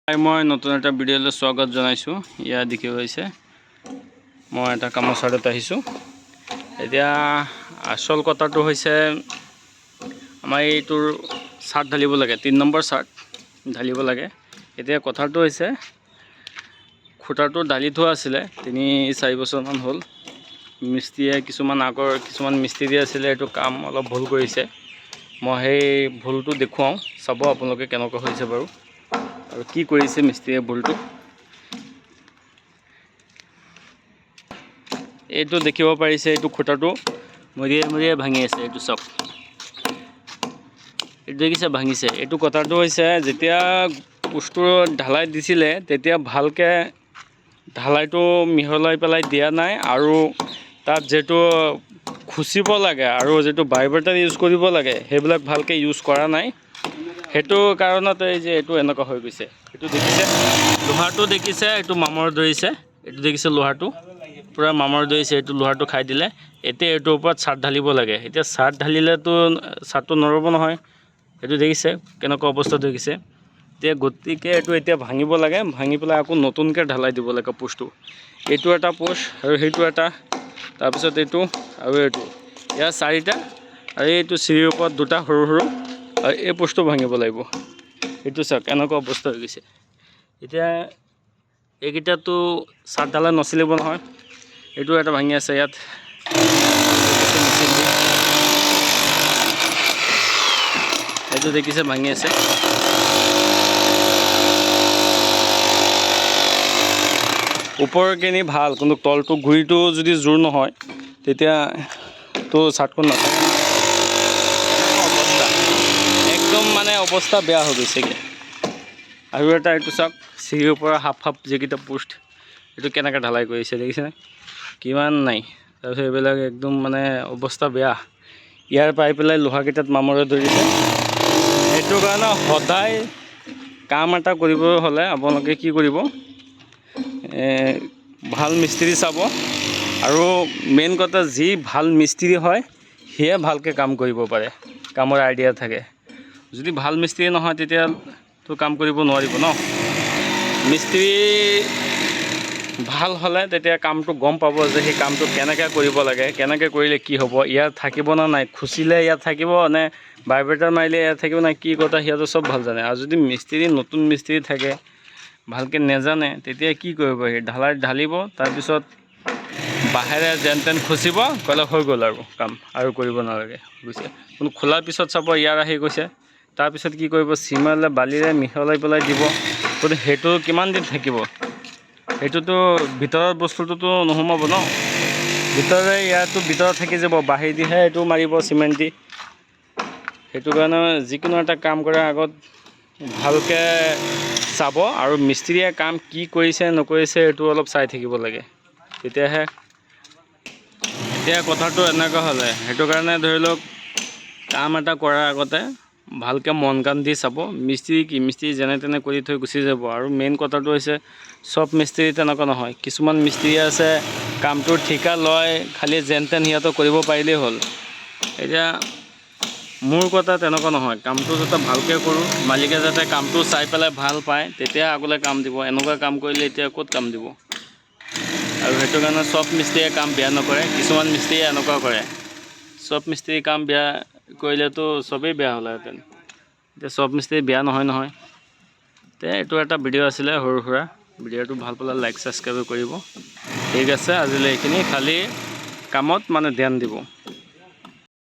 মই নতুন এটা ভিডিঅ'লৈ স্বাগত জনাইছো। ইয়া দেখি হৈছে মই এটা কামৰ চাইডত আহিছো। এতিয়া আসল কথাটো হৈছে আমাৰ এইটোৰ চাৰ্ট ঢালিব লাগে, 3 নম্বৰ চাৰ্ট ঢালিব লাগে। এতিয়া কথাটো হৈছে খুঁটাটো ঢালি থোৱা আছিলে 3-4 বছৰমান হ'ল। মিস্ত্ৰীয়ে কিছুমান মিস্ত্ৰী আছিলে, এইটো কাম অলপ ভুল কৰিছে। মই সেই ভুলটো দেখুৱাও, চাব আপোনালোকে কেনেকুৱা হৈছে বাৰু আৰু কি কৰিছে মিস্ত্ৰীয়ে ভুলটো। এইটো দেখিব পাৰিছে, এইটো খুঁটাটো মৰিয়ে ভাঙি আছে। এইটো চাওক, এইটো দেখিছে ভাঙিছে। এইটো কথাটো হৈছে যেতিয়া পোষ্টটো ঢালাই দিছিলে তেতিয়া ভালকৈ ঢালাইটো মিহলাই পেলাই দিয়া নাই, আৰু তাত যিটো খুচিব লাগে আৰু যিটো ভাইব্ৰেটাৰ ইউজ কৰিব লাগে সেইবিলাক ভালকৈ ইউজ কৰা নাই। সেইটো কাৰণতে এই যে এইটো এনেকুৱা হৈ গৈছে। এইটো দেখিছে, লোহাটো দেখিছে, এইটো মামৰ ধৰিছে। এইটো দেখিছে লোহাটো পূৰা মামৰ ধৰিছে, এইটো লোহাটো খাই দিলে। এতিয়া এইটোৰ ওপৰত চাৰ্ট ঢালিব লাগে। এতিয়া চাৰ্ট ঢালিলেতো চাৰ্টটো নৰব নহয়। এইটো দেখিছে কেনেকুৱা অৱস্থা দেখিছে। গতিকে এইটো এতিয়া ভাঙিব লাগে, ভাঙি পেলাই আকৌ নতুনকৈ ঢালাই দিব লাগে পোষ্টটো। এইটো এটা পোষ্ট আৰু সেইটো এটা, তাৰপিছত এইটো আৰু এইটো, ইয়াৰ 4টা, আৰু এইটো চিৰিৰ ওপৰত 2টা সৰু আৰু এই পোষ্টটো ভাঙিব লাগিব। এইটো চাওক এনেকুৱা অৱস্থা হৈ গৈছে। এতিয়া এইকেইটাতো চাৰ্ট ঢালাই নচলিব নহয়। এইটো এটা ভাঙি আছে ইয়াত। এইটো দেখিছে ভাঙি আছে। ওপৰখিনি ভাল, কিন্তু তলটো গুৰিটো যদি জোৰ নহয় তেতিয়াতো চাৰ্টখন নাথাকে। অৱস্থা একদম অৱস্থা বেয়া হৈ গৈছেগৈ। আৰু এটা এইটো চাওক, চিৰিৰ পৰা হাফ যিকেইটা পোষ্ট, এইটো কেনেকৈ ঢালাই কৰিছে দেখিছেনে, কিমান নাই। তাৰপিছত এইবিলাক একদম অৱস্থা বেয়া। ইয়াৰ পাই পেলাই লোহাকেইটাত মামৰে ধৰিছে। সেইটো কাৰণে সদায় কাম এটা কৰিব হ'লে আপোনালোকে কি কৰিব, ভাল মিস্ত্ৰী চাব, আৰু মেইন কথা যি ভাল মিস্ত্ৰী হয় সিয়ে ভালকৈ কাম কৰিব পাৰে, কামৰ আইডিয়া থাকে। যদি ভাল মিস্ত্ৰী নহয় তেতিয়াতো কাম কৰিব নোৱাৰিব ন। মিস্ত্ৰী ভাল হ'লে তেতিয়া কামটো গম পাব যে সেই কামটো কেনেকৈ কৰিব লাগে, কেনেকৈ কৰিলে কি হ'ব, ইয়াত থাকিব নে নাই, খুচিলে ইয়াত থাকিব নে ভাইব্ৰেটাৰ মাৰিলে ইয়াত থাকিব নাই, কি কথা সিহঁতে চব ভাল জানে। আৰু যদি নতুন মিস্ত্ৰী থাকে, ভালকৈ নেজানে, তেতিয়া কি কৰিব, সেই ঢালিব, তাৰপিছত বাহেৰে যেন তেন খুচিব, ক'লে হৈ গ'ল আৰু কাম, আৰু কৰিব নালাগে বুজিছে। কিন্তু খোলাৰ পিছত চাব ইয়াৰ আহি গৈছে, তাৰপিছত কি কৰিব, চিমেণ্টে বালিৰে মিহলাই পেলাই দিব। কিন্তু সেইটো কিমান দিন থাকিব, সেইটোতো ভিতৰৰ বস্তুটোতো নোসোমাব ন। ইয়াতো ভিতৰত থাকি যাব, বাহিৰেদিহে এইটো মাৰিব চিমেণ্ট দি। সেইটো কাৰণে যিকোনো এটা কাম কৰাৰ আগত ভালকৈ চাব, আৰু মিস্ত্ৰীয়ে কাম কি কৰিছে নকৰিছে এইটো অলপ চাই থাকিব লাগে, তেতিয়াহে। এতিয়া কথাটো এনেকুৱা হ'লে, সেইটো কাৰণে ধৰি লওক কাম এটা কৰাৰ আগতে ভালকৈ মন কাণ দি চাব। মিস্ত্ৰী যেনে তেনে কৰি থৈ গুচি যাব। আৰু মেইন কথাটো হৈছে চব মিস্ত্ৰী তেনেকুৱা নহয়। কিছুমান মিস্ত্ৰী আছে কামটো ঠিকা লয়, খালি যেন তেন সিহঁতক কৰিব পাৰিলেই হ'ল। এতিয়া মোৰ কথা তেনেকুৱা নহয়, কামটো যাতে ভালকৈ কৰোঁ, মালিকে যাতে কামটো চাই পেলাই ভাল পায়, তেতিয়া আগলৈ কাম দিব। এনেকুৱা কাম কৰিলে এতিয়া ক'ত কাম দিব। আৰু সেইটো কাৰণে চব মিস্ত্ৰীয়ে কাম বেয়া নকৰে, কিছুমান মিস্ত্ৰীয়ে এনেকুৱা কৰে। চব মিস্ত্ৰী কাম বেয়া কৰিলেতো চবেই বেয়া হ'লহেঁতেন। এতিয়া চব মিস্ত্ৰী বেয়া নহয়। এইটো এটা ভিডিঅ' আছিলে সৰু সুৰা। ভিডিঅ'টো ভাল পালে লাইক ছাবস্ক্ৰাইব কৰিব। ঠিক আছে, আজিলৈ এইখিনি। খালি কামত ধ্যান দিব।